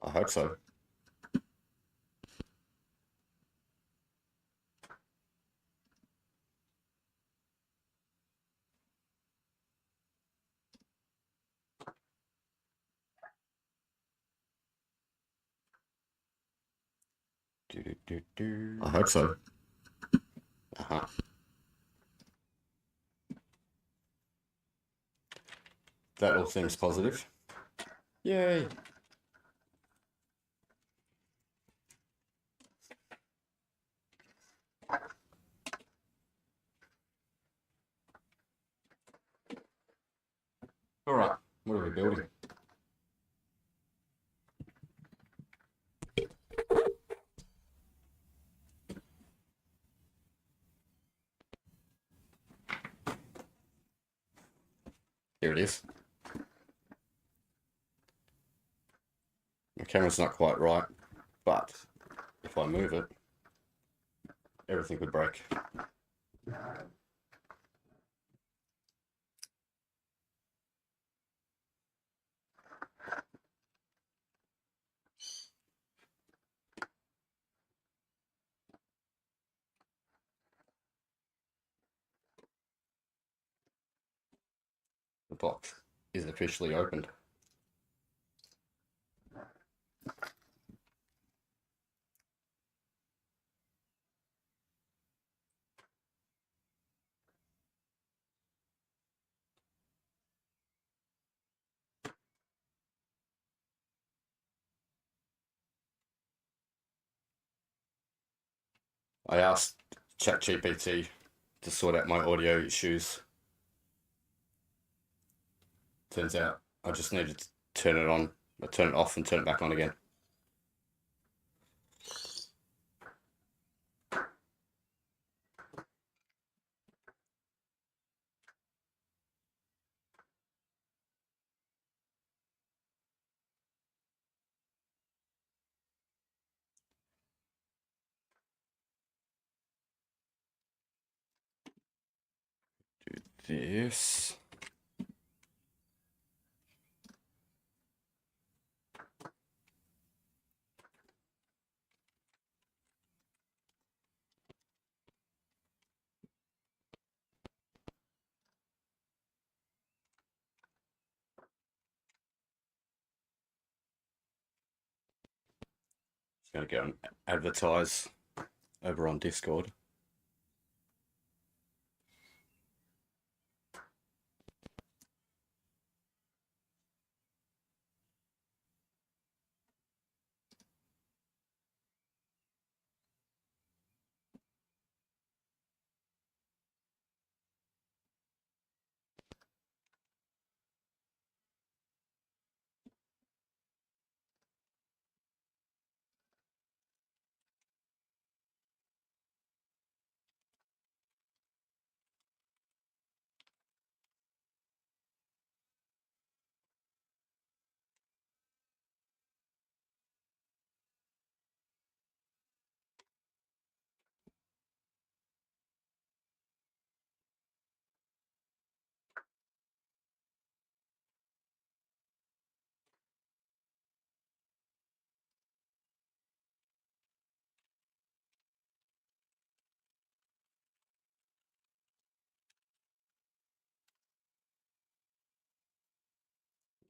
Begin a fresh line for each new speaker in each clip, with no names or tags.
I hope so. I hope so. Uh-huh. That all seems positive. Yay. All right, what are we building? Here it is. My camera's not quite right, but if I move it, everything could break. The box is officially opened. I asked ChatGPT to sort out my audio issues. Turns out I just needed to turn it on, turn it off and turn it back on again. Do this. Just going to go and advertise over on Discord.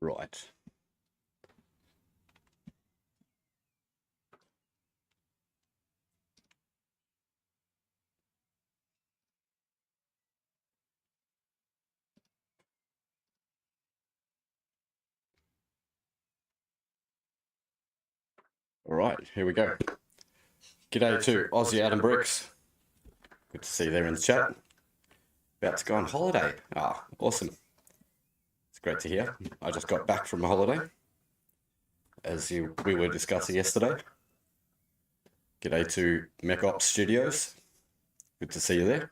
Right. All right, here we go. G'day to Aussie Adam Bricks. Good to see you there in the chat. About to go on holiday. Ah, awesome. It's great to hear. I just got back from a holiday, as we were discussing yesterday. G'day to MechOps Studios. Good to see you there.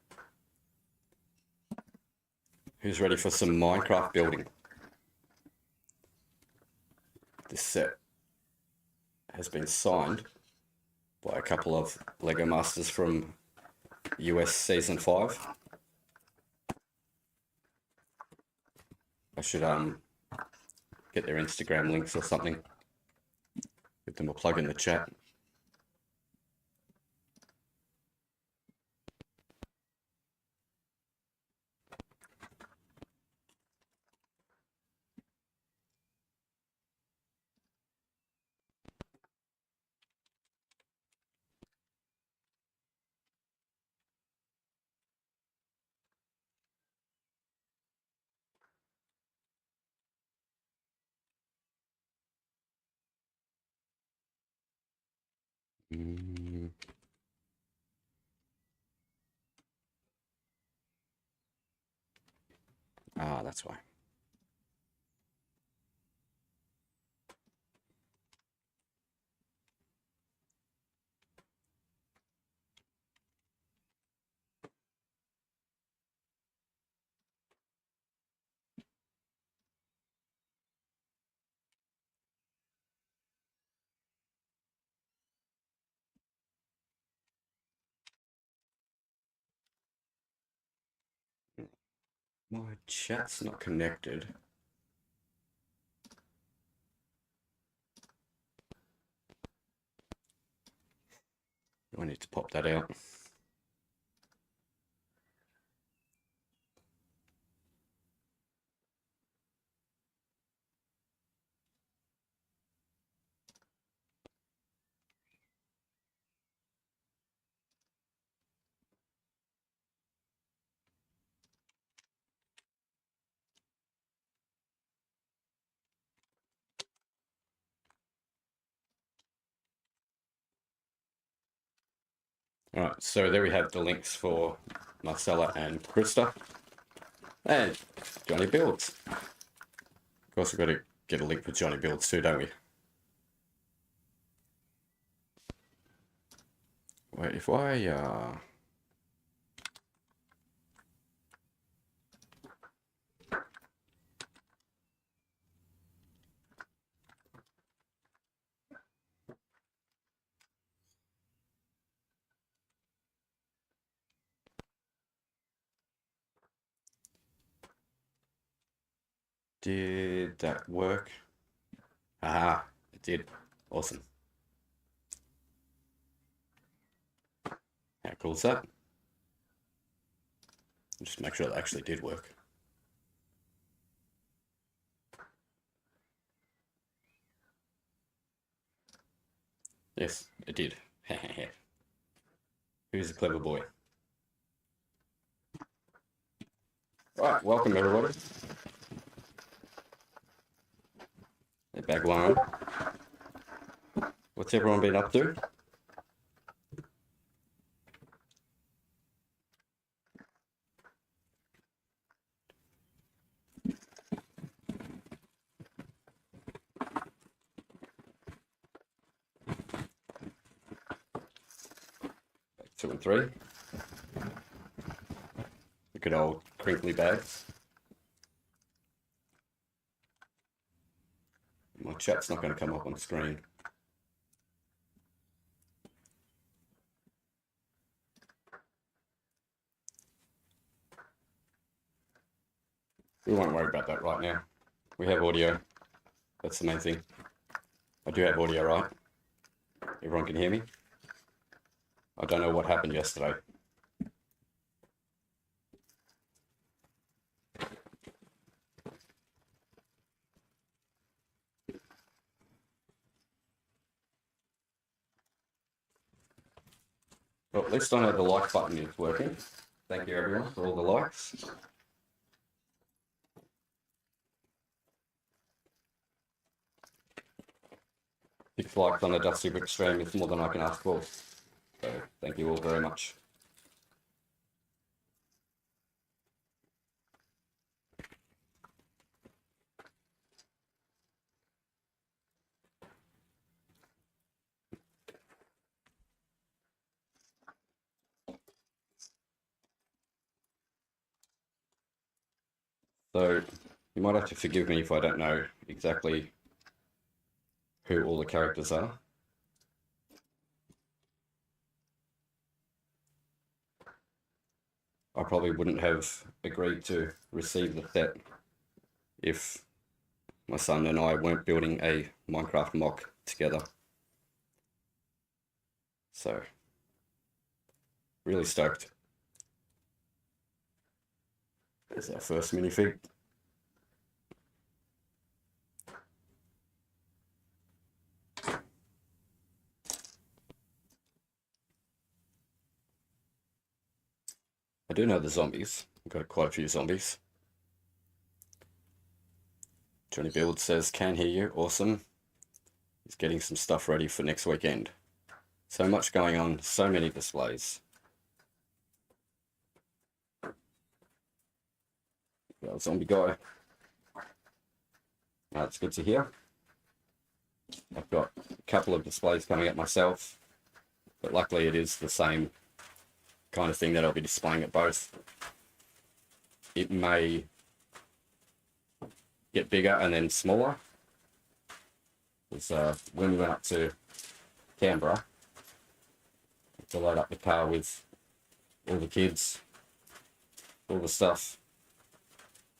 Who's ready for some Minecraft building? This set has been signed by a couple of LEGO Masters from US Season 5. I should get their Instagram links or something. Give them a plug in the chat. Ah, that's why. My chat's not connected. I need to pop that out. All right, so there we have the links for Marcella and Krista and Johnny Builds. Of course, we've got to get a link for Johnny Builds too, don't we? Wait, if I did that work? Aha, it did. Awesome. How cool is that? Just make sure that actually did work. Yes, it did. Who's a clever boy? Right, welcome everybody. Hey, Bagwan. What's everyone been up to? Two and three. Good old crinkly bags. My chat's not going to come up on screen. We won't worry about that right now. We have audio. That's the main thing. I do have audio, right? Everyone can hear me? I don't know what happened yesterday. Well, at least I know the like button is working. Thank you everyone for all the likes. 6 likes on the Dusty Brick stream is more than I can ask for. So thank you all very much. So you might have to forgive me if I don't know exactly who all the characters are. I probably wouldn't have agreed to receive the set if my son and I weren't building a Minecraft mock together. So, really stoked. There's our first minifig. I do know the zombies. I've got quite a few zombies. Johnny Build says, can hear you. Awesome. He's getting some stuff ready for next weekend. So much going on, so many displays. Well, zombie guy. That's good to hear. I've got a couple of displays coming up myself, but luckily it is the same kind of thing that I'll be displaying at both. It may get bigger and then smaller. Because when we went up to Canberra to load up the car with all the kids, all the stuff,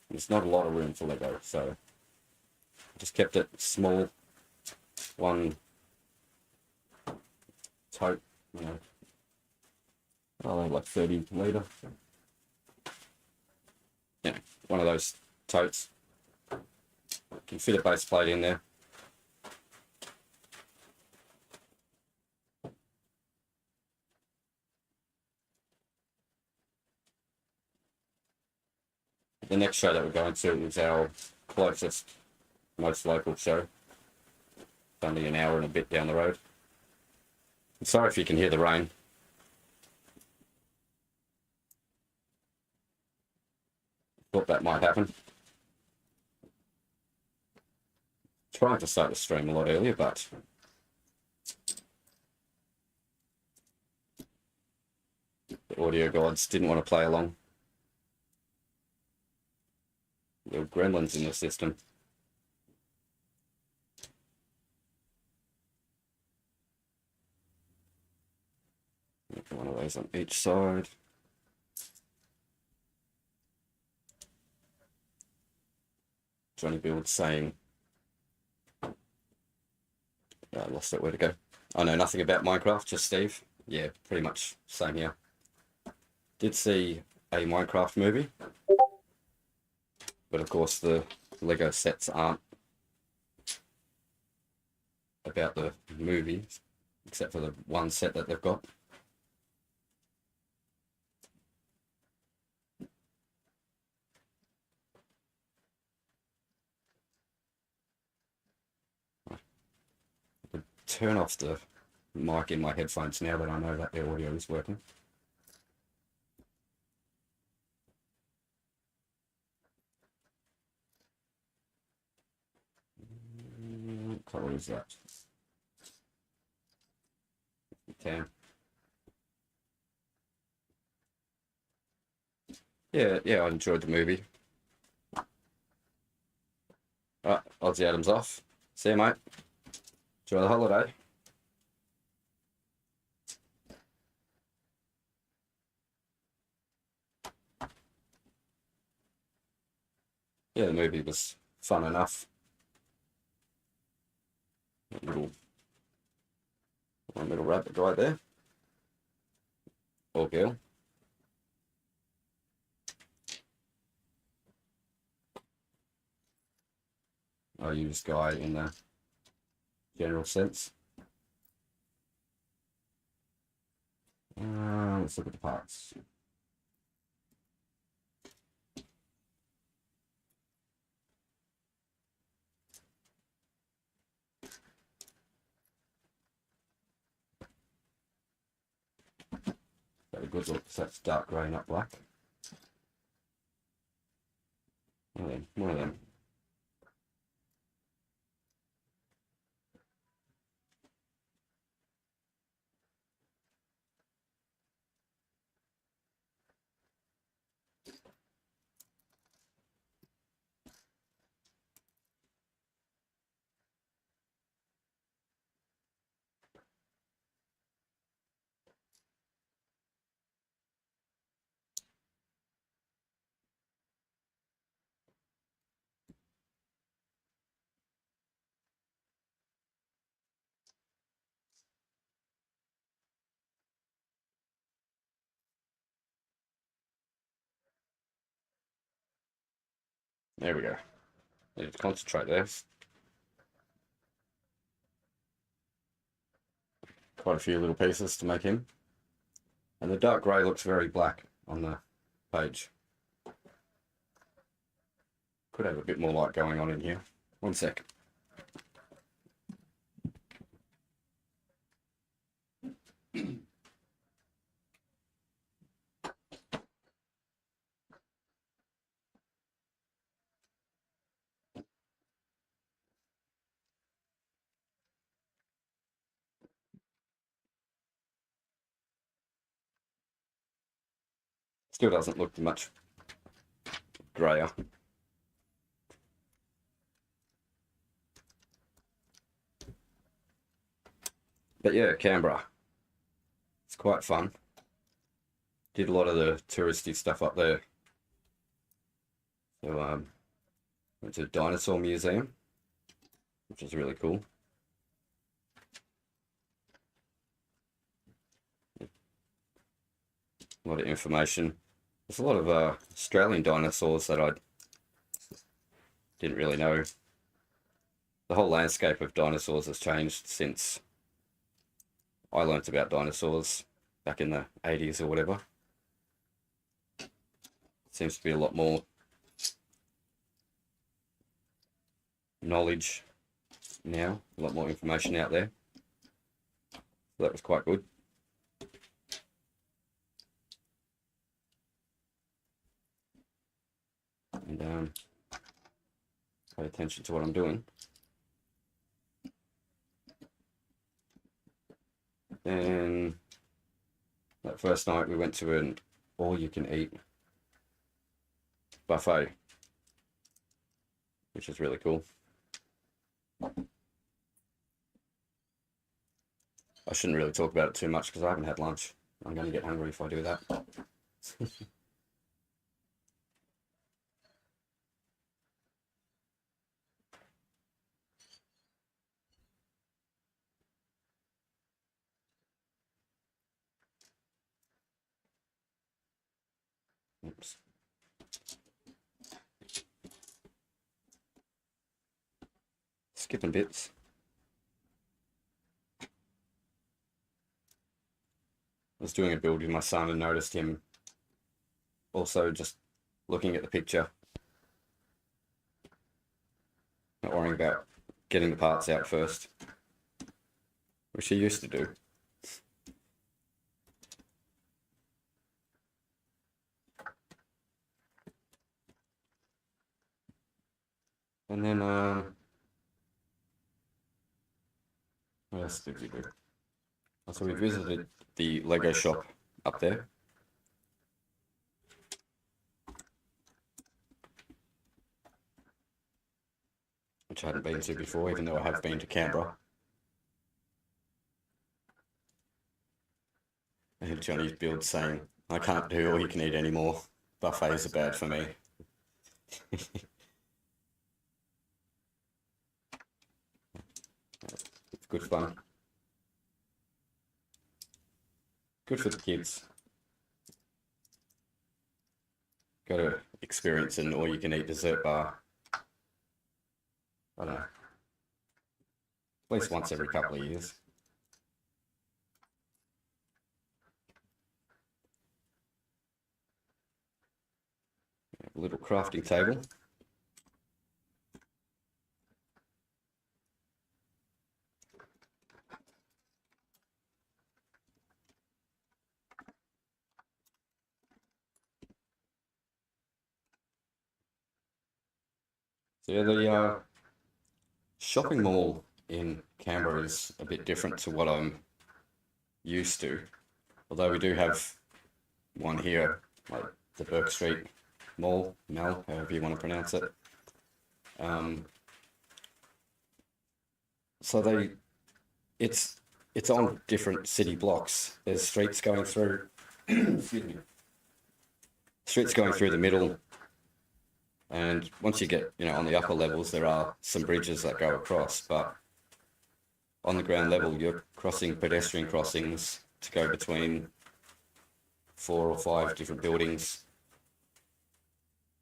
there's not a lot of room for Lego, so just kept it small. One tote, you know, like 30 litre. Yeah, one of those totes. Can fit a base plate in there. The next show that we're going to is our closest, most local show. It's only an hour and a bit down the road. I'm sorry if you can hear the rain. Thought that might happen. Trying to start the stream a lot earlier, but the audio gods didn't want to play along. There were gremlins in the system. One of those on each side. Johnny Build saying, I lost it, where to go. I know nothing about Minecraft, just Steve. Yeah, pretty much same here. Did see a Minecraft movie, but of course the Lego sets aren't about the movie, except for the one set that they've got. Turn off the mic in my headphones now that I know that the audio is working. What colour is that? Tan. Yeah, I enjoyed the movie. Aussie Adam's off. See you, mate. Enjoy the holiday. Yeah, the movie was fun enough. One little rabbit guy there. Or girl. I use guy in the general sense. Let's look at the parts. Got a good look, so that's dark grey, not black. One of them. There we go. Need to concentrate there. Quite a few little pieces to make him. And the dark grey looks very black on the page. Could have a bit more light going on in here. One sec. Still doesn't look much greyer. But yeah, Canberra. It's quite fun. Did a lot of the touristy stuff up there. So went to the Dinosaur Museum, which is really cool. A lot of information. There's a lot of Australian dinosaurs that I didn't really know. The whole landscape of dinosaurs has changed since I learnt about dinosaurs back in the 80s or whatever. Seems to be a lot more knowledge now, a lot more information out there. So that was quite good. And pay attention to what I'm doing. And that first night we went to an all-you-can-eat buffet, which is really cool. I shouldn't really talk about it too much because I haven't had lunch. I'm going to get hungry if I do that. Oops. Skipping bits. I was doing a build with my son and noticed him also just looking at the picture, not worrying about getting the parts out first, which he used to do. And then, what else did we do? So we visited the Lego shop up there. Which I hadn't been to before, even though I have been to Canberra. I heard Johnny's build saying, I can't do all you can eat anymore. Buffets are bad for me. It's good fun. Good for the kids. Got to experience an all-you-can-eat dessert bar. I don't know. At least once every couple of years. A little crafting table. So yeah, the shopping mall in Canberra is a bit different to what I'm used to. Although we do have one here, like the Burke Street Mall, Mall, however you want to pronounce it. So it's on different city blocks. There's streets going through, excuse me, streets going through the middle. And once you get, on the upper levels, there are some bridges that go across, but on the ground level, you're crossing pedestrian crossings to go between 4 or 5 different buildings,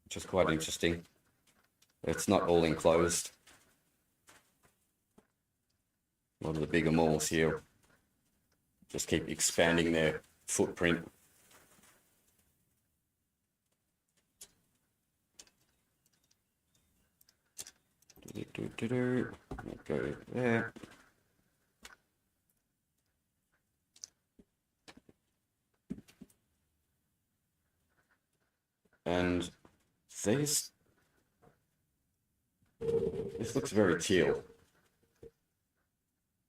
which is quite interesting. It's not all enclosed. A lot of the bigger malls here just keep expanding their footprint. Go there. And this looks very teal.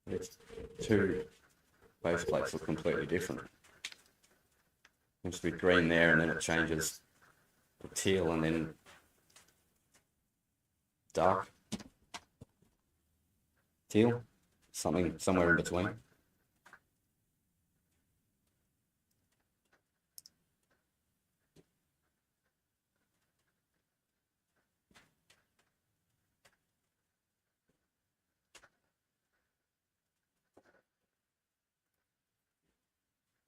Its two base plates look completely different. Seems to be green there, and then it changes to teal, and then dark teal, somewhere in between.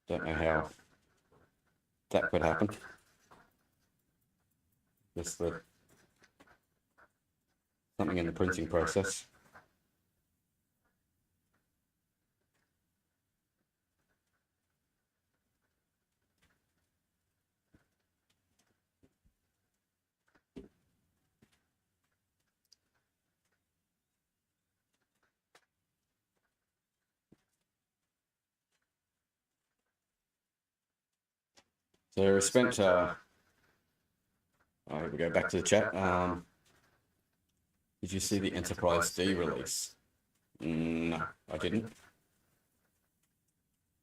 Don't know how that could happen. Just something in the printing process. So we spent, here we go, back to the chat. Did you see the Enterprise D release? No, I didn't.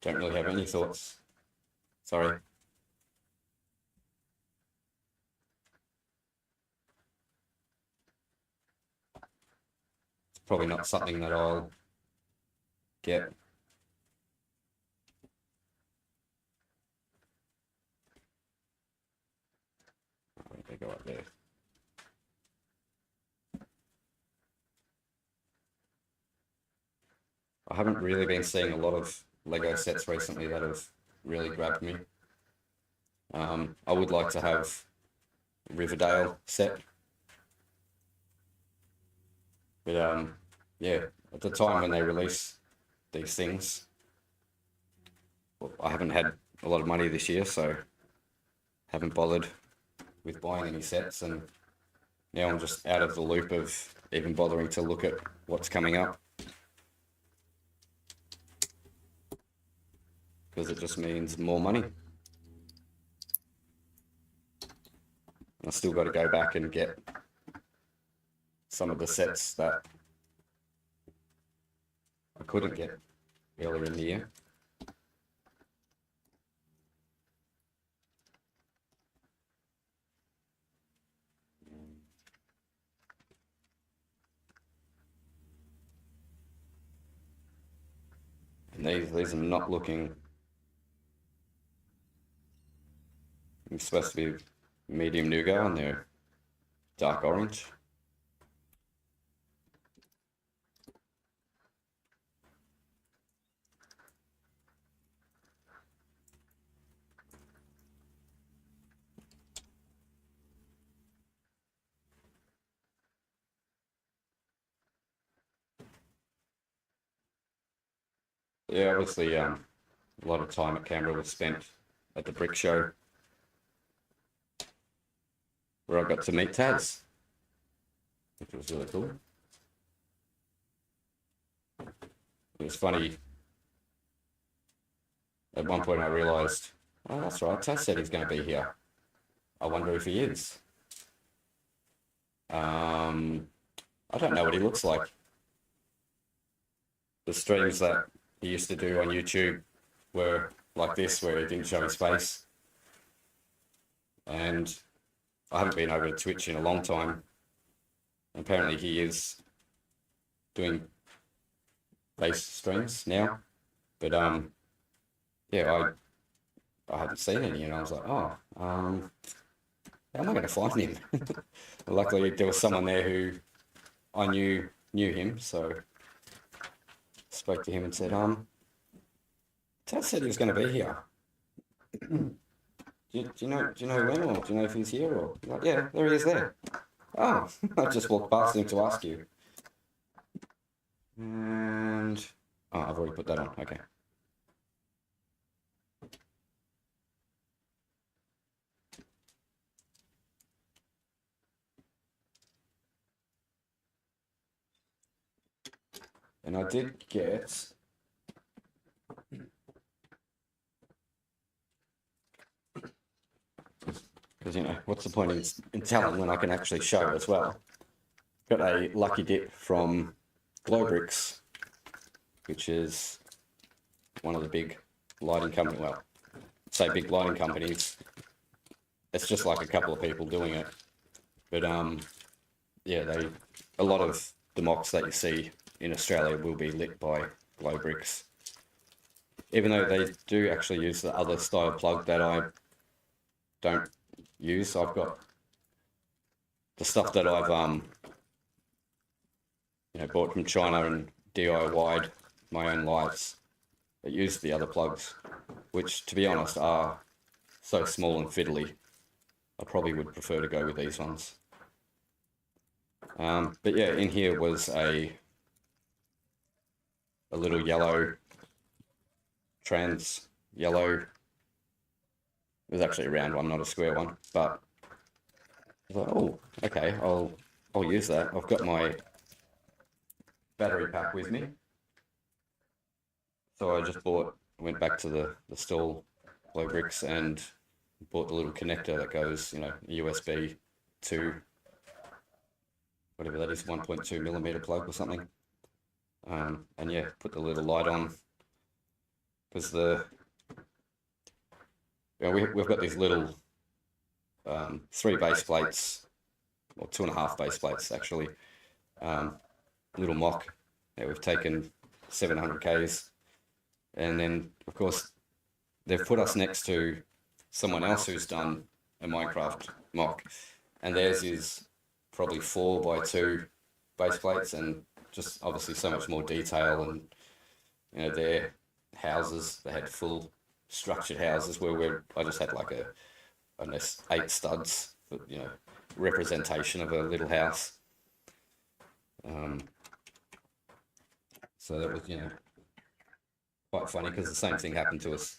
Don't really have any thoughts. Sorry. It's probably not something that I'll get. They go up there. I haven't really been seeing a lot of Lego sets recently that have really grabbed me. I would like to have a Riverdale set. But yeah, at the time when they release these things, well, I haven't had a lot of money this year, so haven't bothered with buying any sets, and now I'm just out of the loop of even bothering to look at what's coming up, because it just means more money. I still got to go back and get some of the sets that I couldn't get earlier in the year. And these are not looking. It's supposed to be medium nougat, and they're dark orange. Yeah, obviously, a lot of time at Canberra was spent at the Brick Show, where I got to meet Taz, which was really cool. It was funny. At one point I realised, oh, that's right, Taz said he's going to be here. I wonder if he is. I don't know what he looks like. The streams that he used to do on YouTube were like this, where he didn't show his face. And I haven't been over to Twitch in a long time. Apparently he is doing face streams now. But yeah, I hadn't seen any, and I was like, oh, how am I going to find him? Luckily there was someone there who I knew him, so spoke to him and said, Taz said he was going to be here. Do you know when, or do you know if he's here? Or like, yeah, there he is there. Oh, I just walked past him to ask you. And oh, I've already put that on. Okay. And I did get because what's the point in telling when I can actually show as well? Got a lucky dip from Glowbricks, which is one of the big lighting company. Well, say big lighting companies. It's just like a couple of people doing it, but yeah, a lot of the mocks that you see in Australia will be lit by Glowbricks. Even though they do actually use the other style plug that I don't use. I've got the stuff that I've bought from China and DIY'd my own lights that use the other plugs, which to be honest are so small and fiddly. I probably would prefer to go with these ones. But yeah, in here was a little yellow, trans yellow. It was actually a round one, not a square one, but I thought, oh, okay, I'll use that. I've got my battery pack with me. So I just went back to the stall, Glowbricks, and bought the little connector that goes, USB to whatever that is, 1.2 millimeter plug or something. And yeah, put the little light on because we've got these little 3 base plates, or 2.5 base plates actually, little mock that we've taken 700 Ks, and then of course they've put us next to someone else who's done a Minecraft mock, and theirs is probably 4x2 base plates, and just obviously so much more detail. And their houses, they had full structured houses, where I just had like I don't know, 8 studs, for, representation of a little house. So that was quite funny, because the same thing happened to us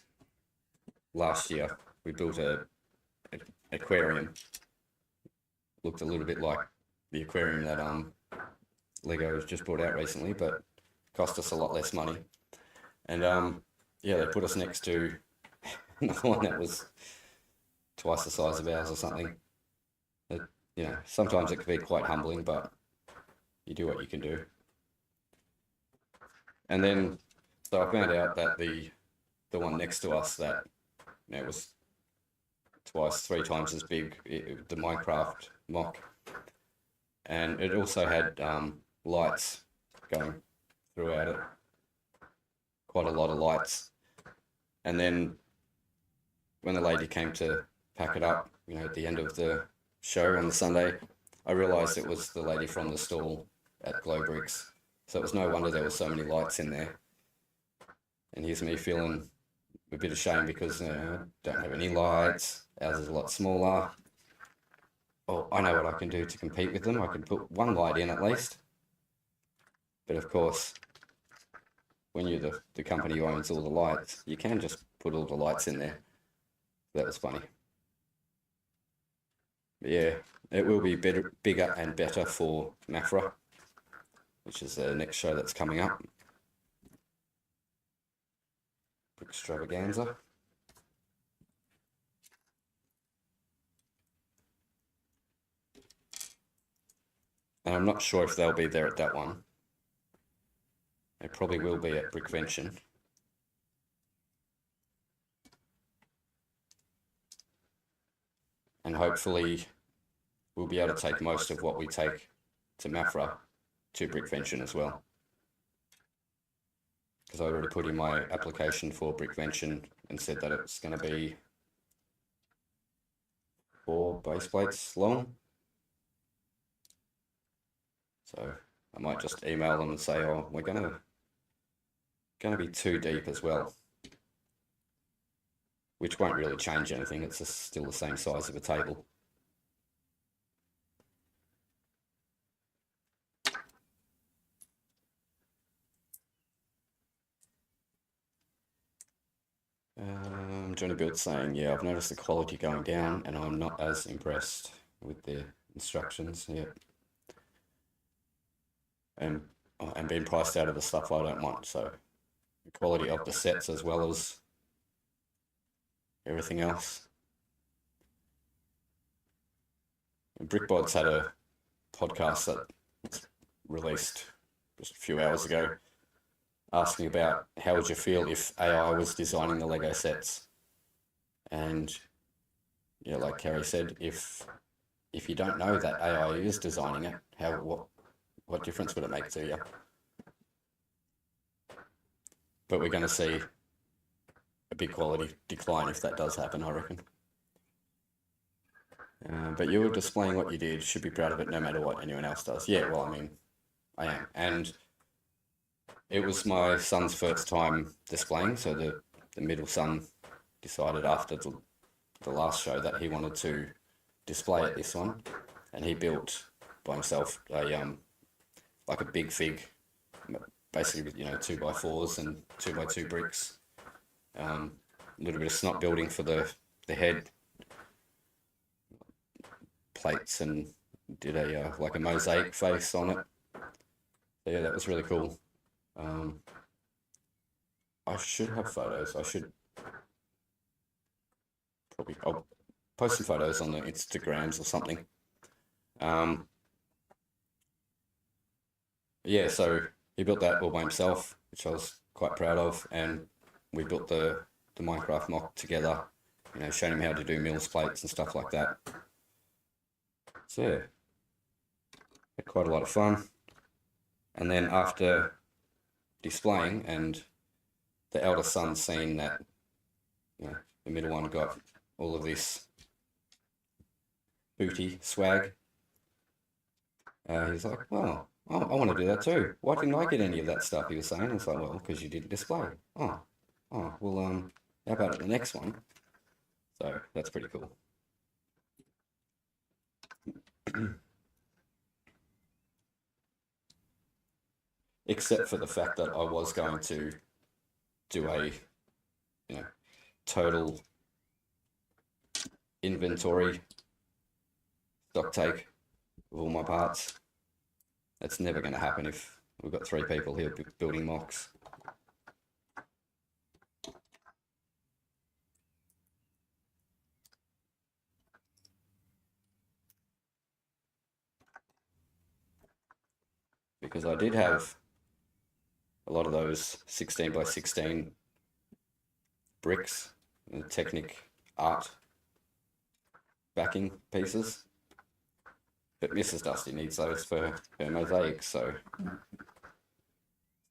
last year. We built an aquarium. Looked a little bit like the aquarium that Lego has just brought out recently, but cost us a lot less money. And yeah, they put us next to another one that was twice the size of ours or something. Sometimes it can be quite humbling, but you do what you can do. And then, so I found out that the one next to us that was twice, 3 times as big, the Minecraft mock, and it also had lights going throughout it, quite a lot of lights. And then when the lady came to pack it up, at the end of the show on the Sunday, I realised it was the lady from the stall at Glowbricks. So it was no wonder there were so many lights in there. And here's me feeling a bit ashamed because I don't have any lights. Ours is a lot smaller. Well, I know what I can do to compete with them. I can put 1 light in at least. But of course, when you're the company who owns all the lights, you can just put all the lights in there. That was funny. But yeah, it will be bigger and better for Mafra, which is the next show that's coming up. Extravaganza. And I'm not sure if they'll be there at that one. They probably will be at Brickvention. And hopefully we'll be able to take most of what we take to Mafra to Brickvention as well. Because I already put in my application for Brickvention and said that it's going to be 4 base plates long. So I might just email them and say, oh, we're going to be 2 deep as well, which won't really change anything. It's just still the same size of a table. Johnny Build saying, yeah, I've noticed the quality going down and I'm not as impressed with the instructions. Yeah. And being priced out of the stuff I don't want. So the quality of the sets as well as everything else. And BrickBods had a podcast that was released just a few hours ago asking about how would you feel if AI was designing the Lego sets. And yeah, like Carrie said, if you don't know that AI is designing it, what difference would it make to you? But we're going to see a big quality decline if that does happen, I reckon. But you were displaying what you did, should be proud of it no matter what anyone else does. Yeah, well, I mean, I am. And it was my son's first time displaying, so the middle son decided after the last show that he wanted to display at this one, and he built by himself like a big fig, basically with 2x4s and 2x2 bricks, a little bit of snot building for the head plates, and did a like a mosaic face on it. So yeah, that was really cool. I should have photos. I'll post some photos on the Instagrams or something. Yeah, so he built that all by himself, which I was quite proud of, and we built the Minecraft mock together, showing him how to do mills plates and stuff like that. So yeah, had quite a lot of fun. And then after displaying, and the elder son seeing that the middle one got all of this booty swag, he's like, well, I want to do that too. Why didn't I get any of that stuff? He was saying. It's like, well, because you didn't display. Oh, well, how about the next one? So that's pretty cool. Except for the fact that I was going to do a, total inventory stock take of all my parts. That's never going to happen if we've got 3 people here building mocks. Because I did have a lot of those 16 by 16 bricks and Technic art backing pieces. But Mrs. Dusty needs those for her mosaics, so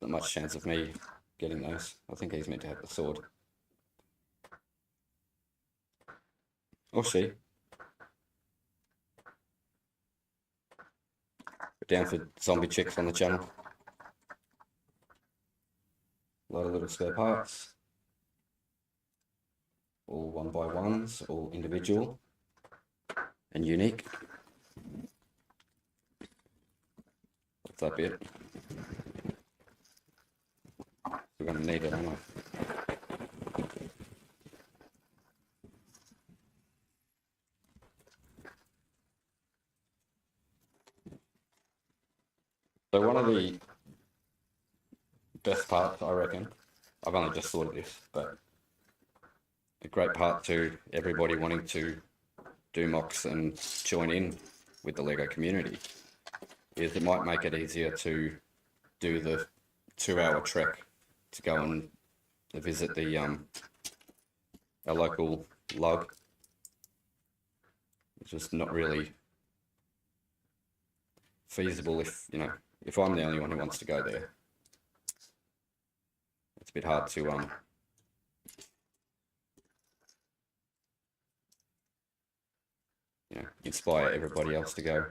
not much chance of me getting those. I think he's meant to have the sword. Or she. Down for zombie chicks on the channel. A lot of little spare parts. All 1x1s, all individual and unique. What's that bit? We're going to need it, aren't we? So one of the best parts, I reckon, I've only just thought of this, but a great part to everybody wanting to do mocks and join in with the LEGO community is it might make it easier to do the 2-hour trek to go and visit the our local lug. It's just not really feasible if I'm the only one who wants to go there. It's a bit hard to inspire everybody else to go.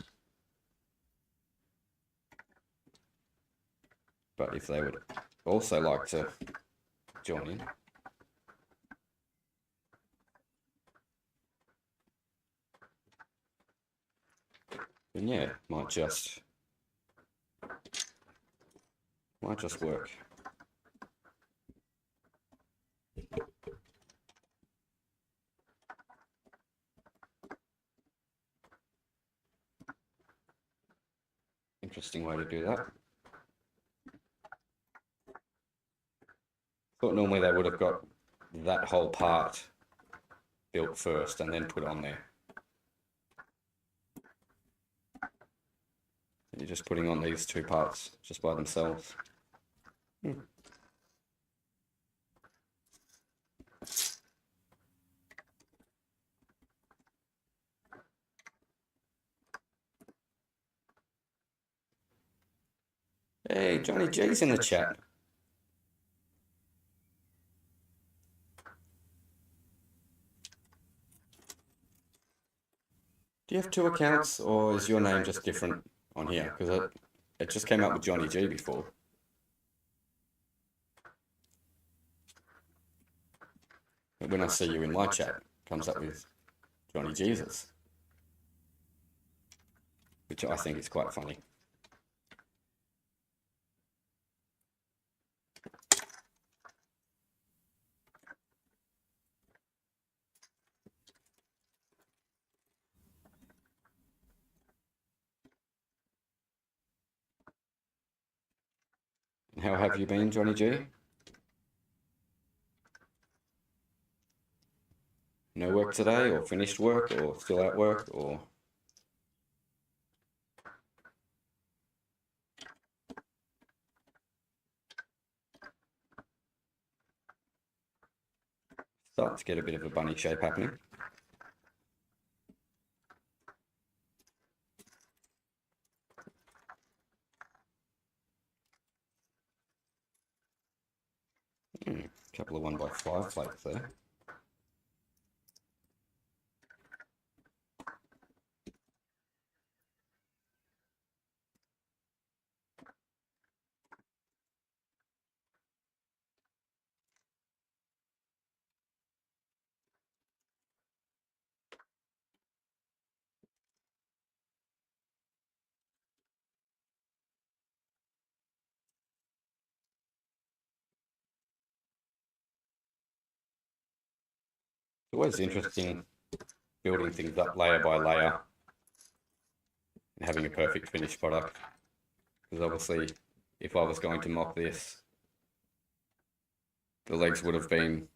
But if they would also like to join in, then yeah, might just work. Interesting way to do that. Thought normally they would have got that whole part built first and then put on there. You're just putting on these two parts just by themselves. Hey, Johnny G's in the chat. Do you have two accounts, or is your name just different on here? Because it just came up with Johnny G before. But when I see you in my chat, it comes up with Johnny Jesus, which I think is quite funny. How have you been, Johnny G? No work today, or finished work, or still at work, or... Starting to get a bit of a bunny shape happening. Couple of 1x5 plates there. It's always interesting building things up layer by layer and having a perfect finished product. Because obviously, if I was going to mock this, the legs would have been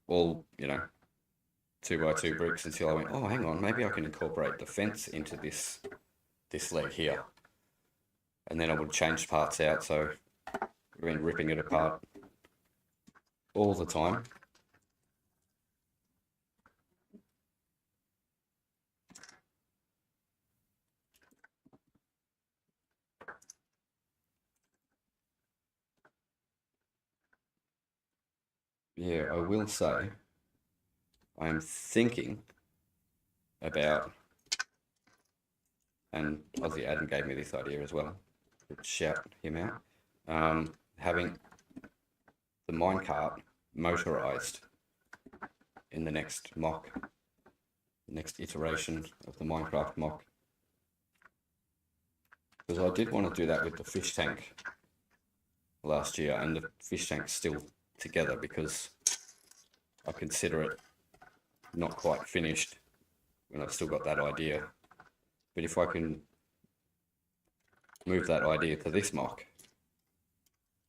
all, 2x2 bricks until I went, oh, hang on, maybe I can incorporate the fence into this leg here. And then I would change parts out, so I've been ripping it apart all the time. Yeah, I will say, I am thinking about, and Aussie Adam gave me this idea as well, shout him out, having the minecart motorized in the next mock, the next iteration of the Minecraft mock. Because I did want to do that with the fish tank last year, and the fish tank's still together because I consider it not quite finished when I've still got that idea. But if I can move that idea to this mock,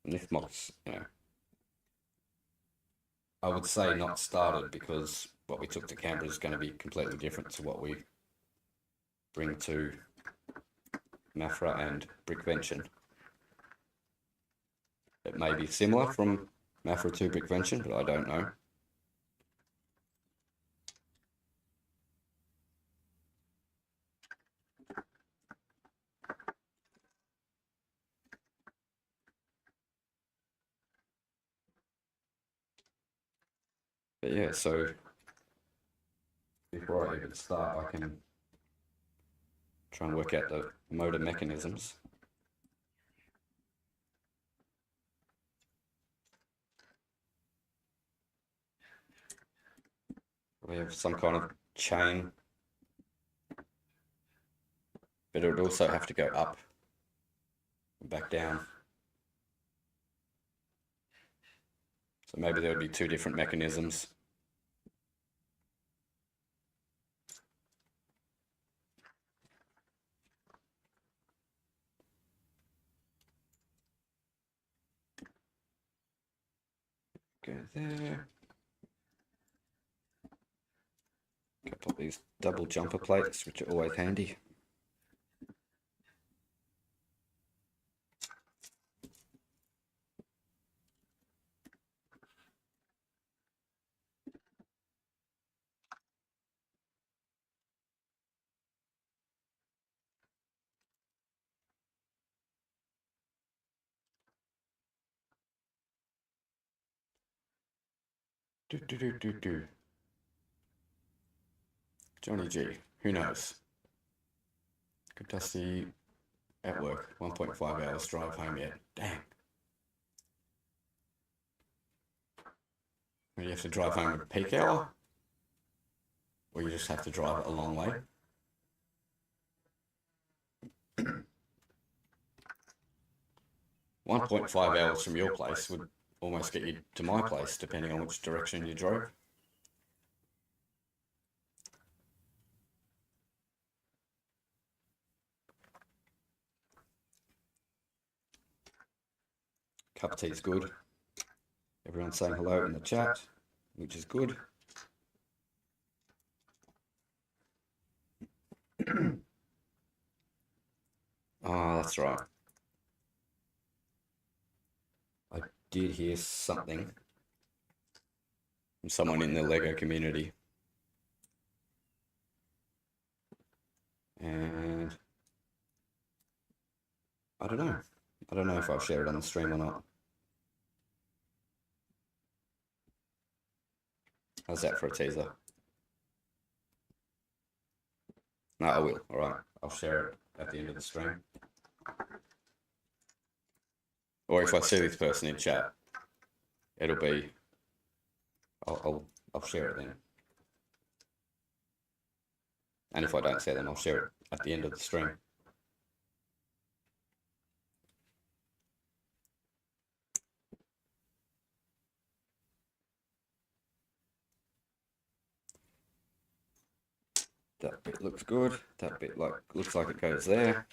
and this mock's, I would say not started, because what we took to Canberra is going to be completely different to what we bring to Mafra and Brickvention. It may be similar from Mafra to Brickvention, but I don't know. But yeah, so before I even start, I can try and work out the motor mechanisms. We have some kind of chain, but it would also have to go up and back down. So maybe there would be two different mechanisms. Go there. Couple of these double jumper plates, which are always handy. Johnny G, who knows? Good Dusty at work, 1.5 hours drive home yet. Dang. Do you have to drive home at peak hour? Or you just have to drive a long way? 1.5 hours from your place would almost get you to my place, depending on which direction you drove. Cup of tea's good. Everyone's saying hello in the chat, which is good. Oh, that's right. I did hear something from someone in the Lego community. And I don't know. I don't know if I'll share it on the stream or not. How's that for a teaser? No, I will. All right. I'll share it at the end of the stream. Or if I see this person in chat, it'll be, I'll share it then. And if I don't see them, I'll share it at the end of the stream. That bit looks good. That bit looks like it goes there.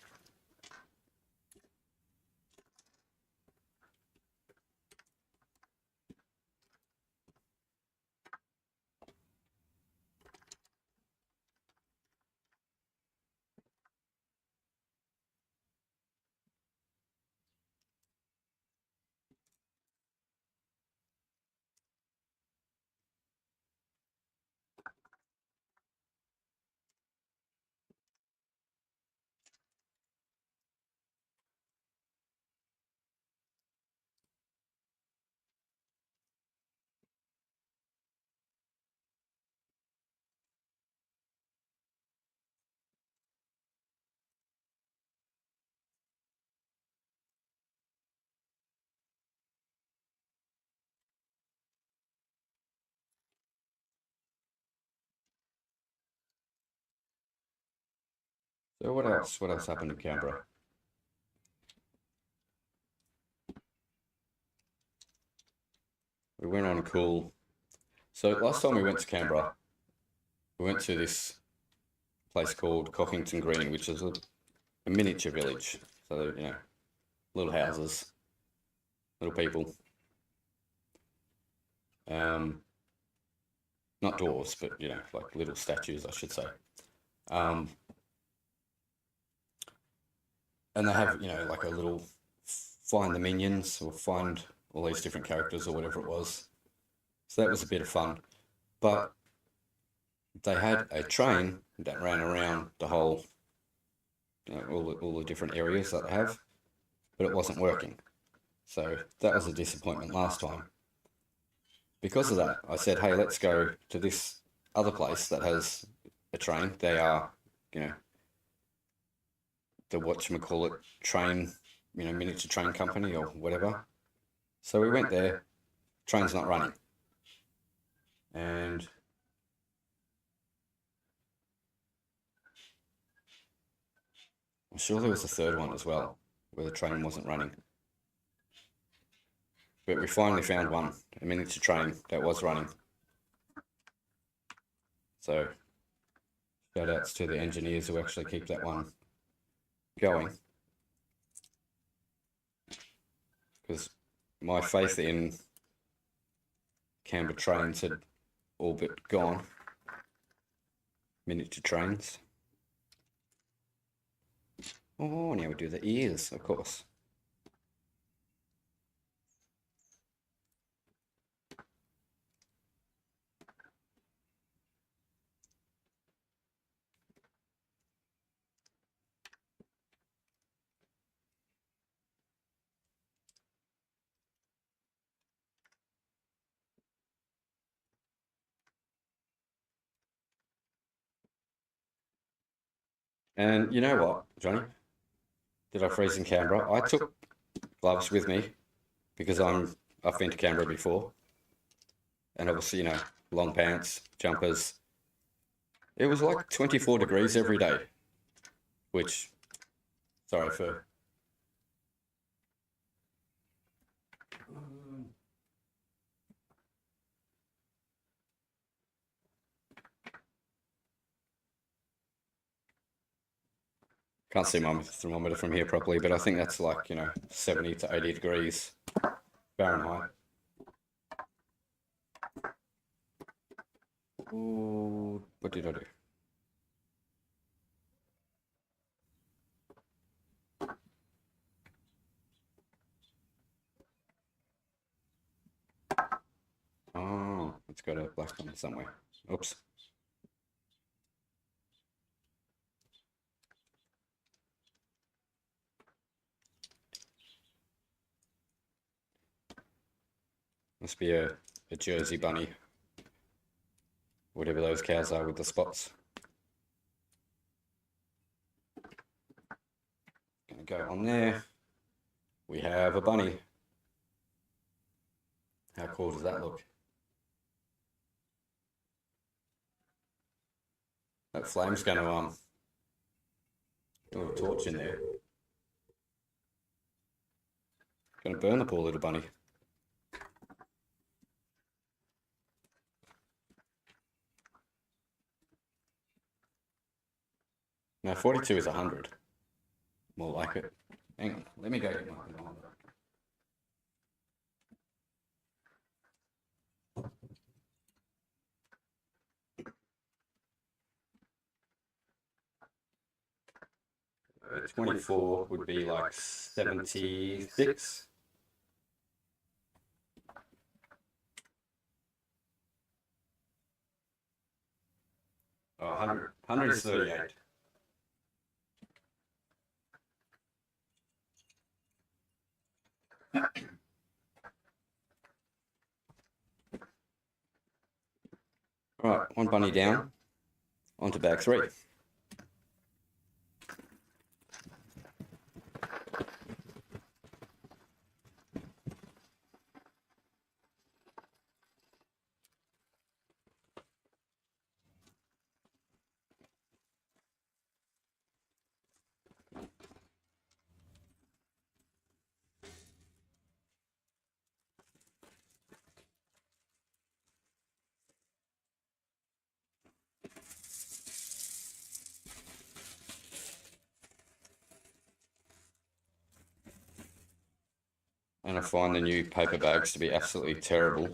So what else? What else happened in Canberra? We went on a cool. So last time we went to Canberra, we went to this place called Cockington Green, which is a miniature village. So, you know, little houses, little people. Not dwarves, but, you know, like little statues, I should say. And they have, you know, like a little find the minions or find all these different characters or whatever it was. So that was a bit of fun. But they had a train that ran around the whole, you know, all the different areas that they have, but it wasn't working. So that was a disappointment last time. Because of that, I said, hey, let's go to this other place that has a train. They are, you know, the whatchamacallit train, you know, miniature train company or whatever. So we went there, train's not running. And I'm sure there was a third one as well, where the train wasn't running. But we finally found one, a miniature train that was running. So shout outs to the engineers who actually keep that one going. Because my faith in Canberra trains had all but gone. Miniature trains. Oh, now we do the ears, of course. And you know what, Johnny? Did I freeze in Canberra? I took gloves with me because I've been to Canberra before. And obviously, long pants, jumpers. It was like 24 degrees every day, which, sorry for... Can't see my thermometer from here properly, but I think that's like, 70 to 80 degrees Fahrenheit. Ooh, what did I do? Oh, it's got a black one somewhere. Oops. Must be a Jersey bunny. Whatever those cows are with the spots. Gonna go on there. We have a bunny. How cool does that look? That flame's gonna do a torch in there. Gonna burn the poor little bunny. Now 42 is 100. More like it. Hang on, let me go get my thermometer. Uh, 24 would be like 76. Oh, 100 is 38. All right, one bunny down. On to bag 3. And I find the new paper bags to be absolutely terrible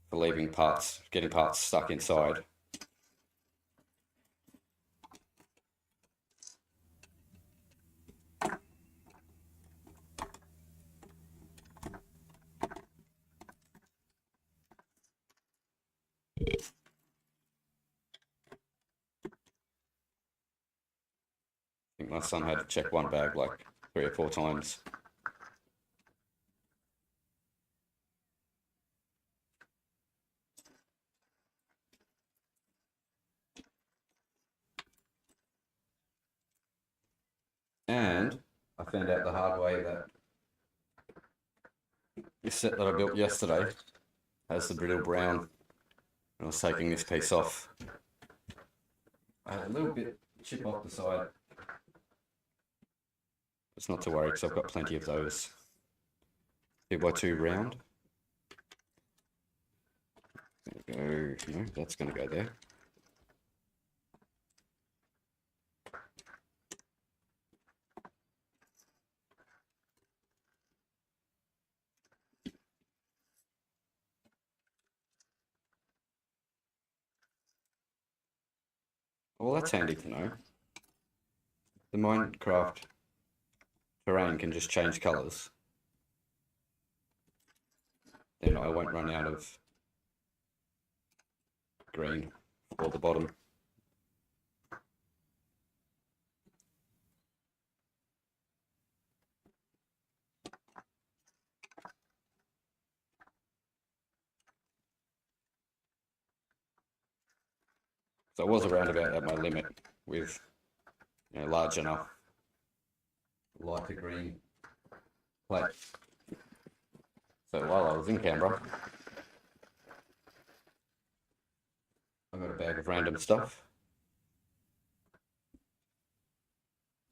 for leaving parts, getting parts stuck inside. I think my son had to check one bag like 3 or 4 times. And I found out the hard way that this set that I built yesterday has the brittle brown. And I was taking this piece off. I had a little bit chip off the side. It's not to worry because I've got plenty of those 2x2 round. There we go, that's going to go there. Well, that's handy to know. The Minecraft terrain can just change colours. Then I won't run out of green for the bottom. So I was around about at my limit with, large enough lighter green plate. So while I was in Canberra, I got a bag of random stuff.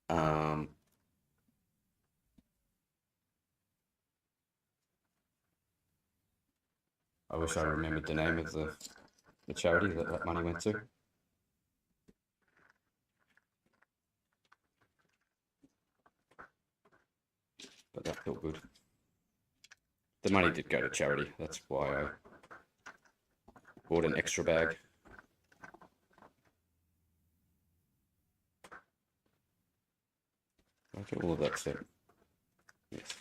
I wish I remembered the name of the charity that money went to. But that felt good. The money did go to charity. That's why I bought an extra bag. I get all of that set. Yes.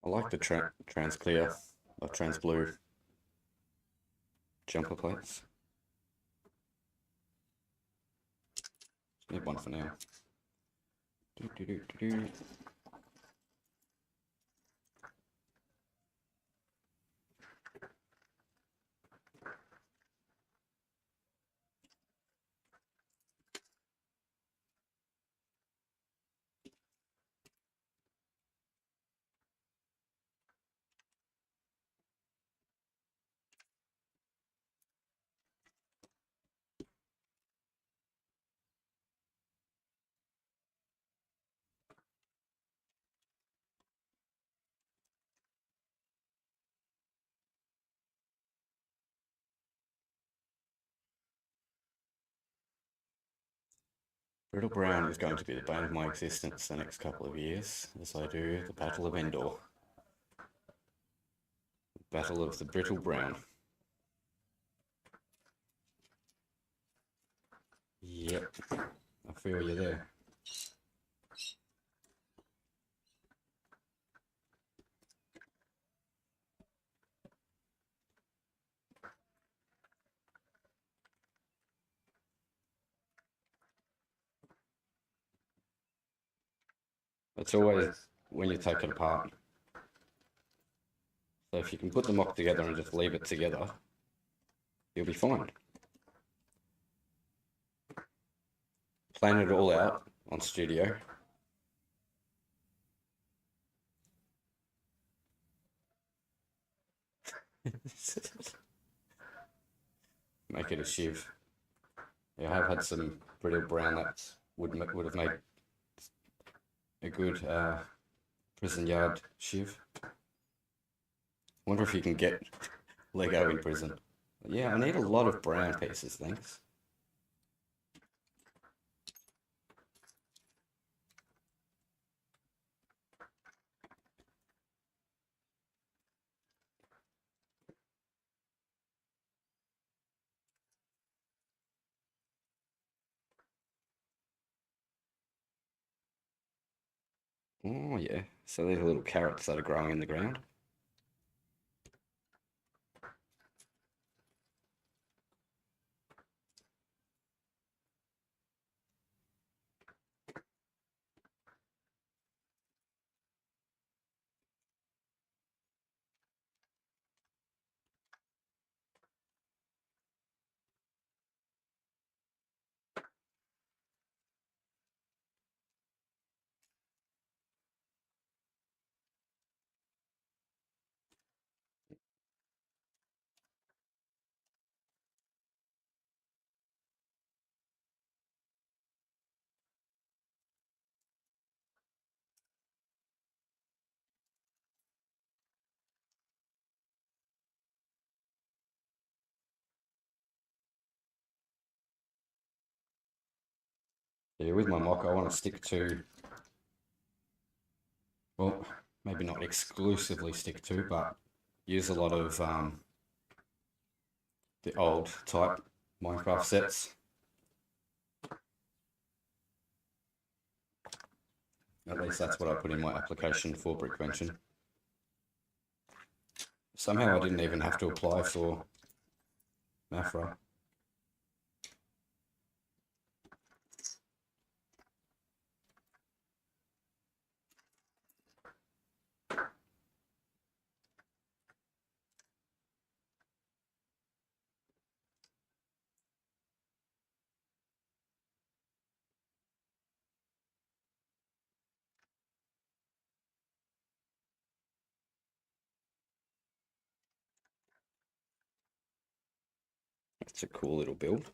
I like the trans clear or trans blue jumper plates. Need one for now. Brittle Brown is going to be the bane of my existence the next couple of years as I do the Battle of Endor. Battle of the Brittle Brown. Yep, I feel you there. It's always when you take it apart. So if you can put the mock together and just leave it together, you'll be fine. Plan it all out on Studio. Make it a shiv. Yeah, I have had some Brittle Brown that would have made a good prison yard shiv. Wonder if you can get Lego in prison. Yeah, I need a lot of brown pieces, thanks. Oh yeah, so these are little carrots that are growing in the ground. Yeah, with my mock, I want to stick to, well, maybe not exclusively stick to, but use a lot of the old type Minecraft sets. At least that's what I put in my application for Brickvention. Somehow I didn't even have to apply for Mafra. It's a cool little build.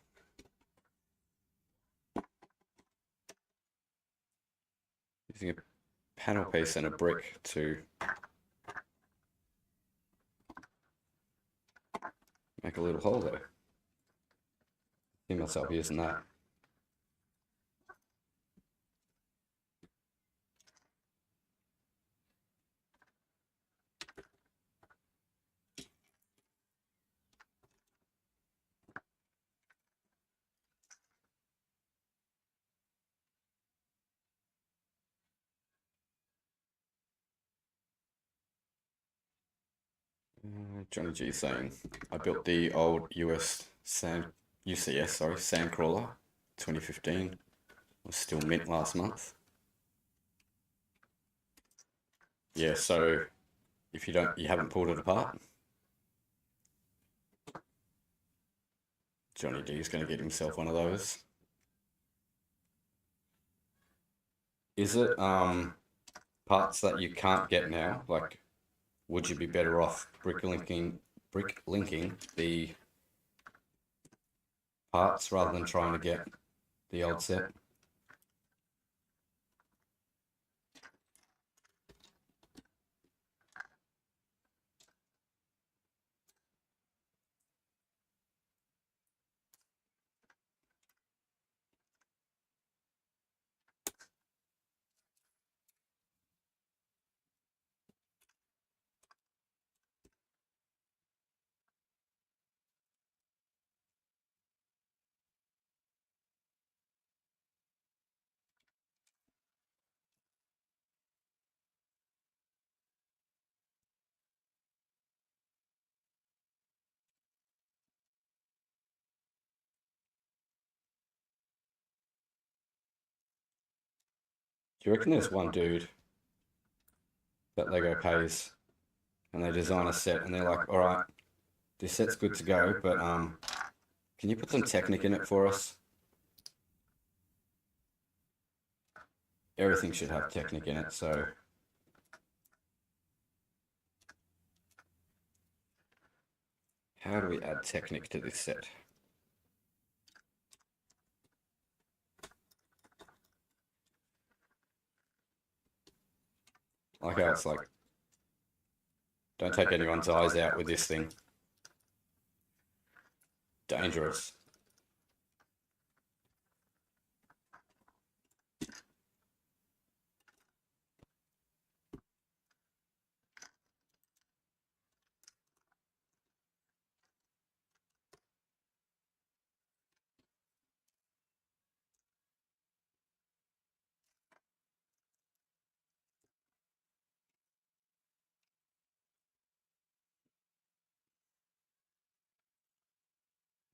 Using a panel piece and a brick to make a little hole there. See myself using that. Johnny G saying, I built the old UCS, Sandcrawler 2015. Was still mint last month. Yeah, so if you haven't pulled it apart, Johnny D is going to get himself one of those. Is it parts that you can't get now? Like, would you be better off brick linking the parts rather than trying to get the old set? Do you reckon there's one dude that Lego pays and they design a set and they're like, all right, this set's good to go, but can you put some Technic in it for us? Everything should have Technic in it, so how do we add Technic to this set? Like how it's like, don't take anyone's eyes out with this thing. Dangerous.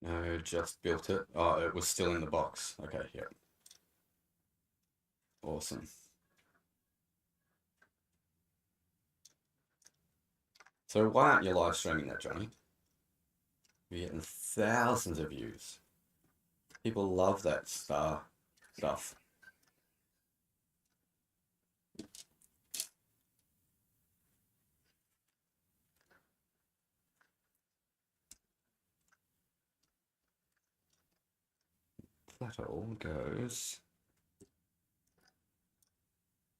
No, just built it. Oh, it was still in the box. Okay, yeah. Awesome. So why aren't you live streaming that, Johnny? You're getting thousands of views. People love that star stuff. That all goes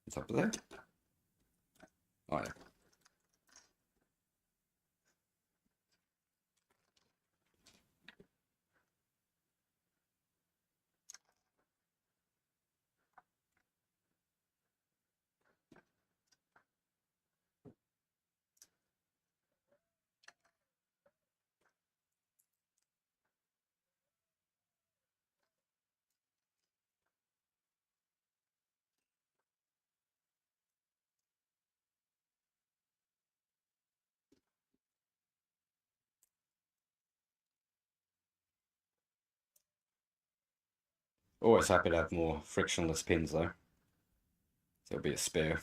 on top of there. Oh yeah. Always happy to have more frictionless pins though. There'll be a spare.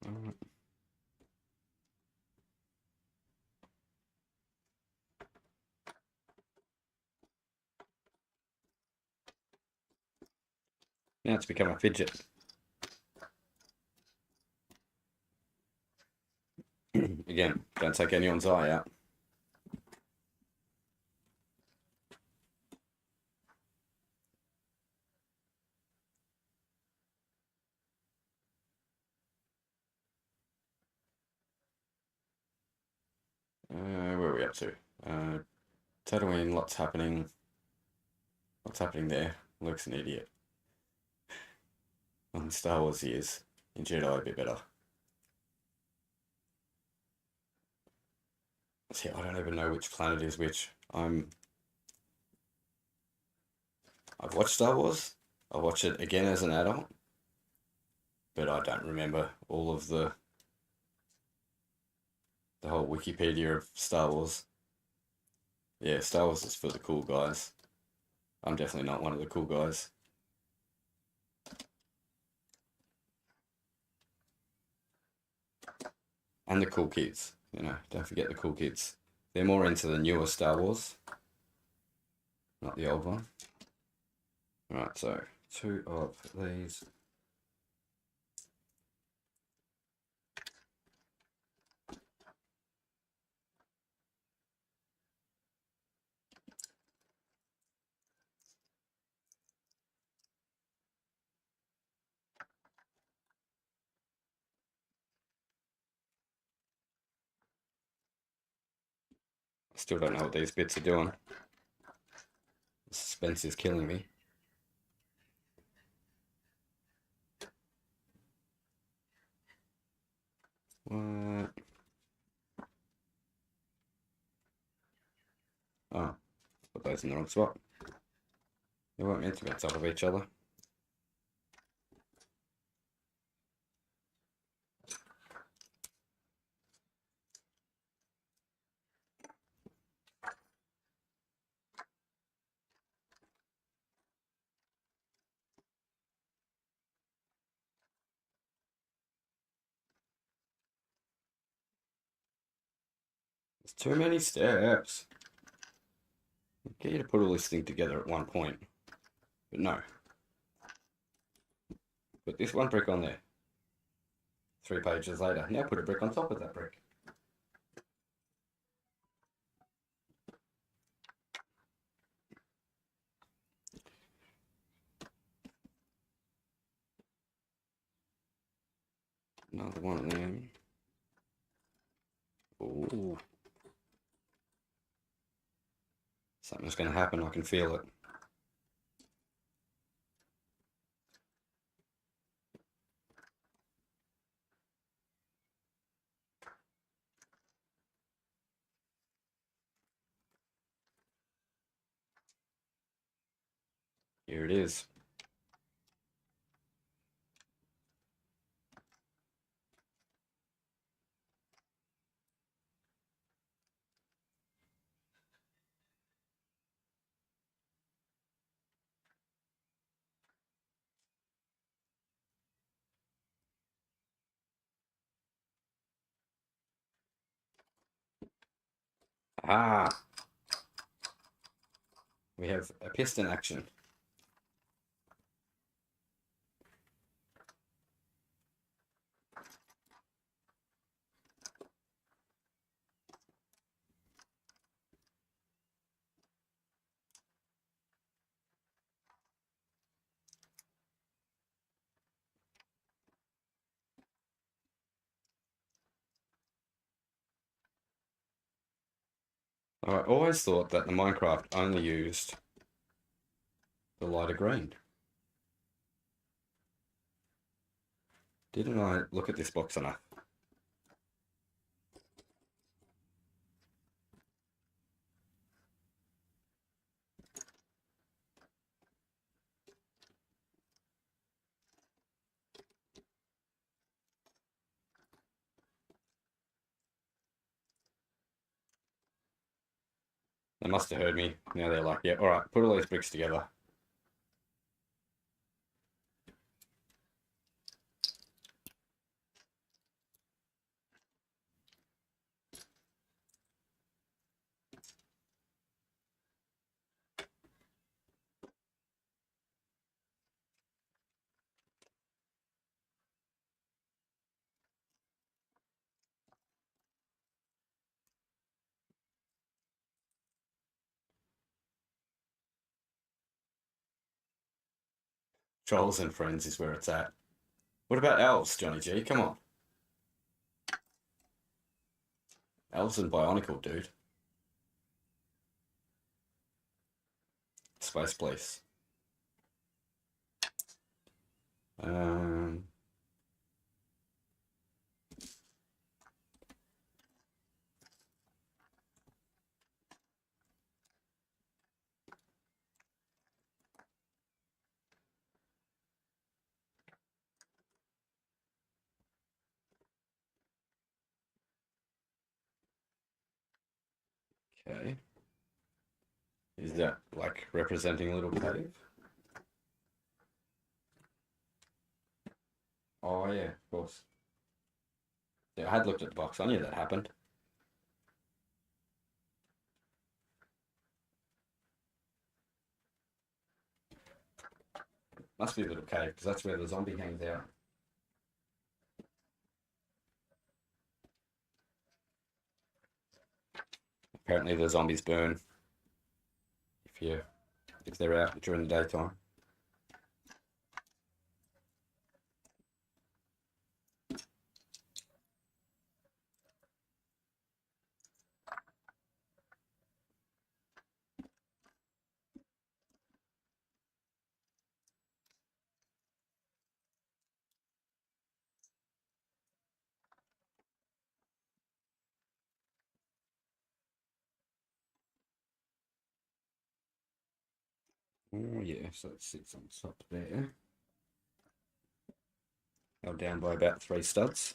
Alright. Now it's become a fidget. Again, don't take anyone's eye out. Where are we up to? Tatooine, lots happening. What's happening there? Luke's an idiot. On Star Wars he is. In Jedi a bit better. See, I don't even know which planet is which. I've watched Star Wars. I watched it again as an adult. But I don't remember all of the whole Wikipedia of Star Wars. Yeah, Star Wars is for the cool guys. I'm definitely not one of the cool guys. And the cool kids, you know, don't forget the cool kids. They're more into the newer Star Wars, not the old one. Right, so 2 of these. I still don't know what these bits are doing. The suspense is killing me. What? Oh, put those in the wrong spot. They weren't meant to be on top of each other. There's too many steps. Get you to put all this thing together at one point. But no. Put this one brick on there. 3 pages later. Now put a brick on top of that brick. Another one of them. Ooh. Something's going to happen. I can feel it. Here it is. Ah, we have a piston action. I always thought that the Minecraft only used the lighter green. Didn't I look at this box enough? They must have heard me. Now they're like, yeah, all right, put all these bricks together. Trolls and friends is where it's at. What about elves, Johnny G? Come on. Elves and Bionicle, dude. Space Police. Um, okay. Is that like representing a little cave? Oh yeah, of course. Yeah, I had looked at the box. I knew that happened. Must be a little cave because that's where the zombie hangs out. Apparently the zombies burn if they're out during the daytime. Oh yeah, so it sits on top there. Held down by about 3 studs.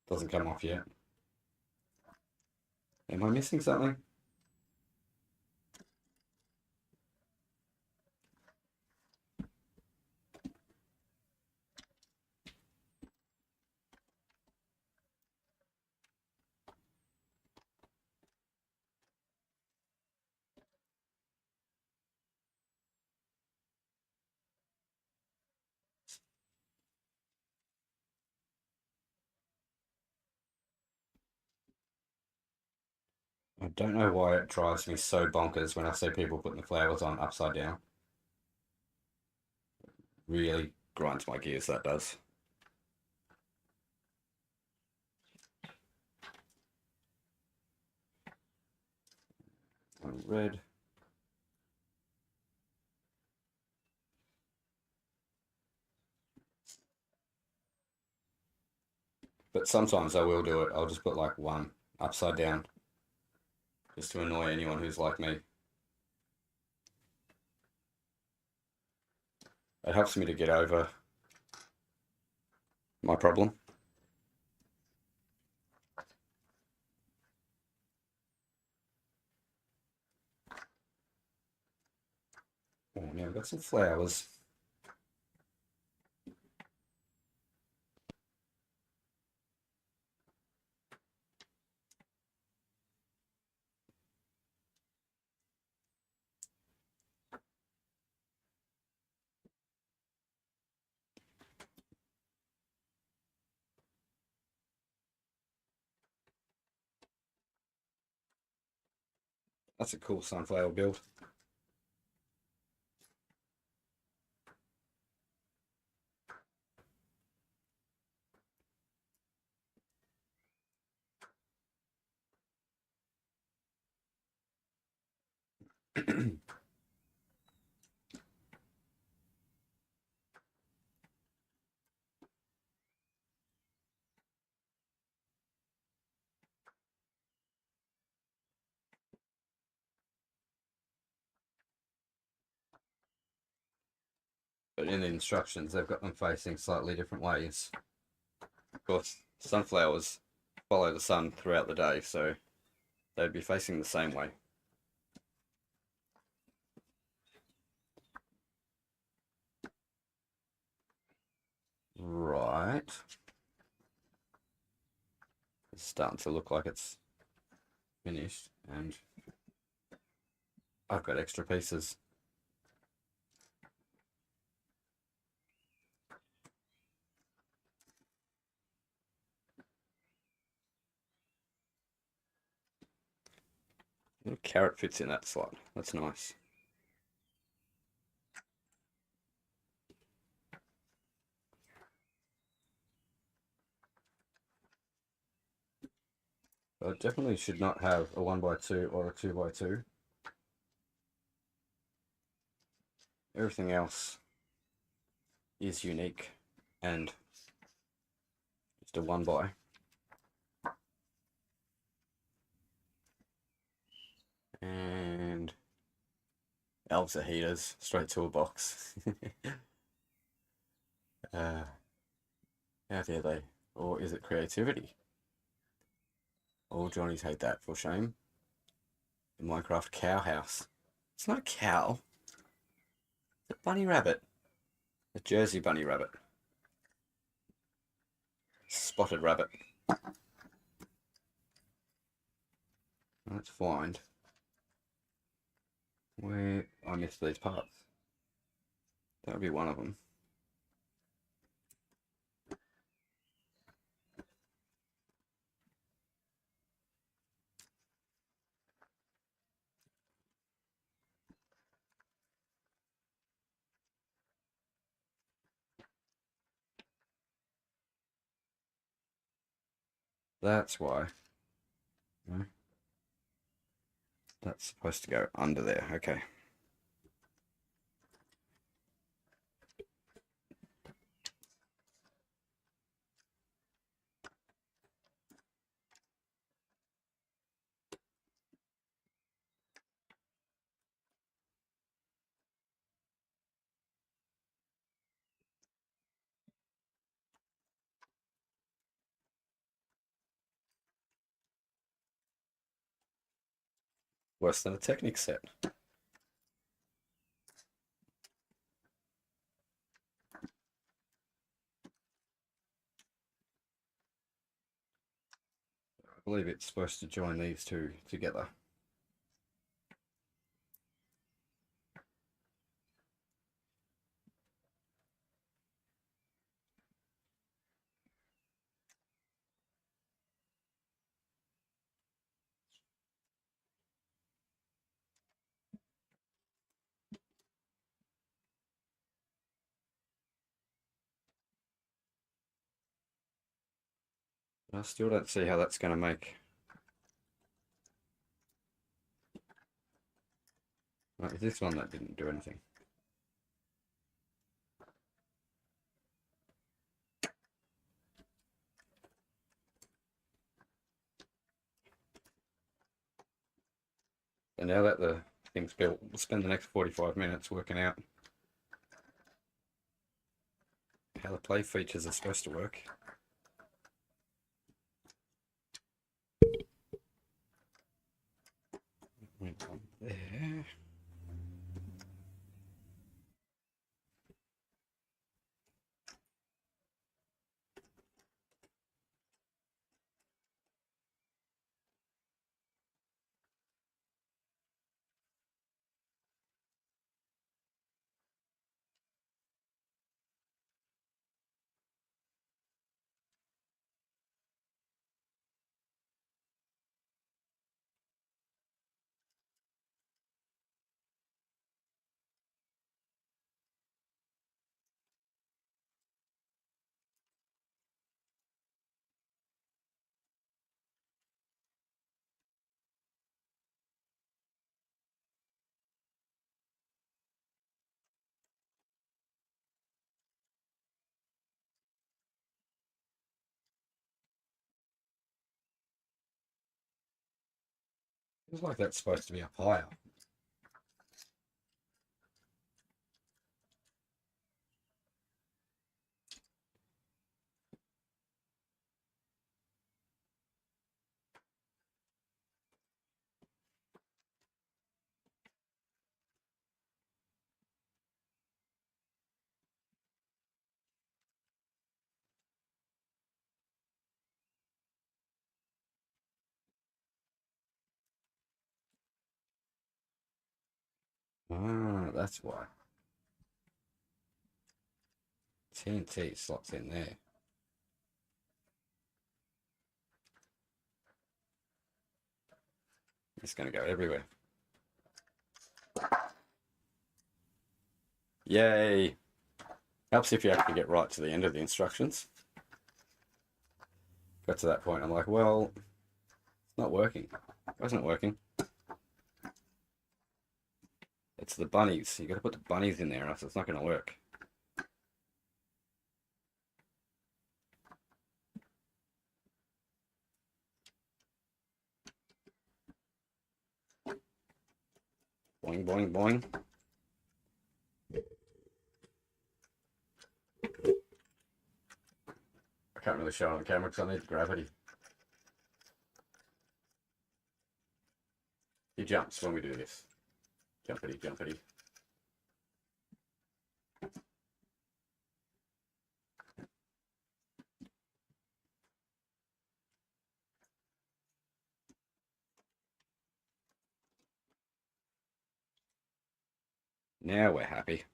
Doesn't come off yet. Am I missing something? I don't know why it drives me so bonkers when I see people putting the flowers on upside down. Really grinds my gears, that does. Red. But sometimes I will do it. I'll just put like one upside down just to annoy anyone who's like me. It helps me to get over my problem. Oh, now we've got some flowers. That's a cool sunflower build. But in the instructions, they've got them facing slightly different ways. Of course, sunflowers follow the sun throughout the day, so they'd be facing the same way. Right. It's starting to look like it's finished, and I've got extra pieces. A little carrot fits in that slot. That's nice. I definitely should not have a 1x2 or a 2x2. Everything else is unique and just a 1x. And elves are heaters, straight to a box. How dare they? Or is it creativity? All Johnnies hate that, for shame. The Minecraft cow house. It's not a cow. It's a bunny rabbit. A Jersey bunny rabbit. Spotted rabbit. Let's find where I missed these parts. That would be one of them. That's why. No. That's supposed to go under there. Okay. Worse than a Technic set. I believe it's supposed to join these two together. I still don't see how that's going to make. Right, this one that didn't do anything. And now that the thing's built, we'll spend the next 45 minutes working out how the play features are supposed to work. There. Feels like that's supposed to be up higher. Ah, that's why. TNT slots in there. It's going to go everywhere. Yay! Helps if you actually get right to the end of the instructions. Got to that point, I'm like, well, it's not working. Why isn't it working? It's the bunnies. You got to put the bunnies in there, or else it's not going to work. Boing, boing, boing. I can't really show it on camera because I need gravity. He jumps when we do this. Jumpity, jumpity. Now we're happy.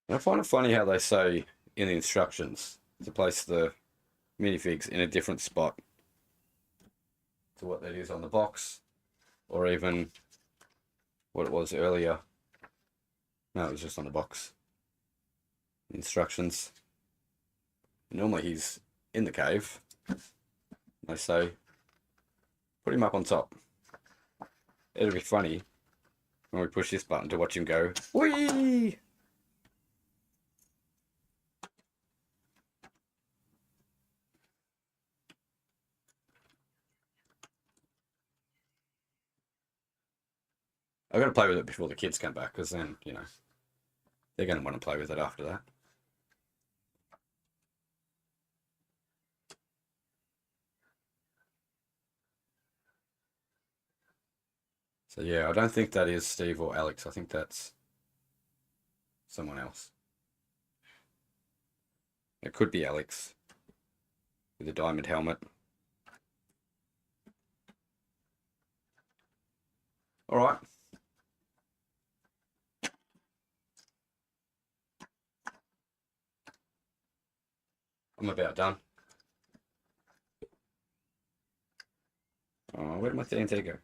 And I find it funny how they say in the instructions to place the minifigs in a different spot to what that is on the box, or even what it was earlier. No, it was just on the box. Instructions. Normally he's in the cave. They say, put him up on top. It'll be funny when we push this button to watch him go, whee! I've got to play with it before the kids come back, because then, you know, they're going to want to play with it after that. So yeah, I don't think that is Steve or Alex. I think that's someone else. It could be Alex with a diamond helmet. All right. I'm about done. Oh, where did my TNT go?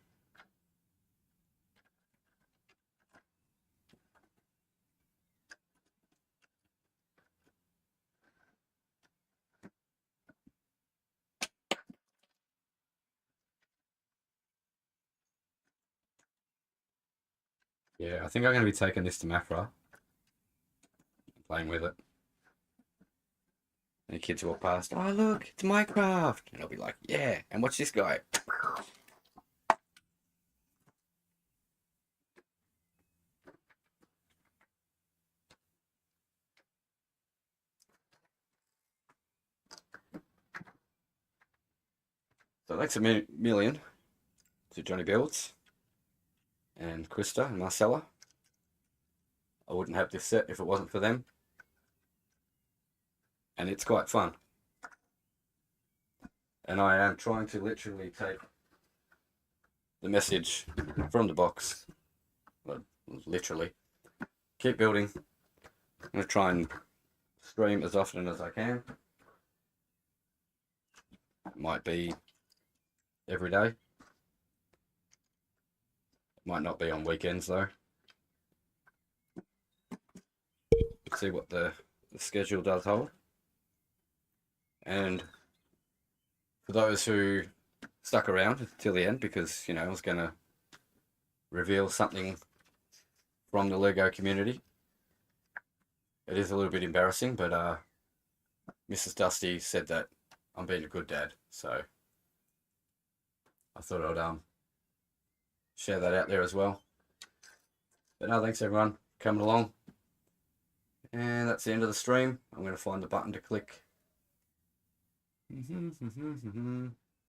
Yeah, I think I'm going to be taking this to Mafra, playing with it. And the kids walk past, oh look, it's Minecraft. And I'll be like, yeah, and watch this guy. So thanks a million to Johnny Builds and Krista and Marcella. I wouldn't have this set if it wasn't for them. And it's quite fun. And I am trying to literally take the message from the box. Well, literally. Keep building. I'm going to try and stream as often as I can. It might be every day. It Might not be on weekends though. Let's see what the schedule does hold. And for those who stuck around till the end, because, you know, I was going to reveal something from the Lego community. It is a little bit embarrassing, but Mrs. Dusty said that I'm being a good dad, so I thought I'd share that out there as well. But no, thanks everyone for coming along. And that's the end of the stream. I'm going to find the button to click.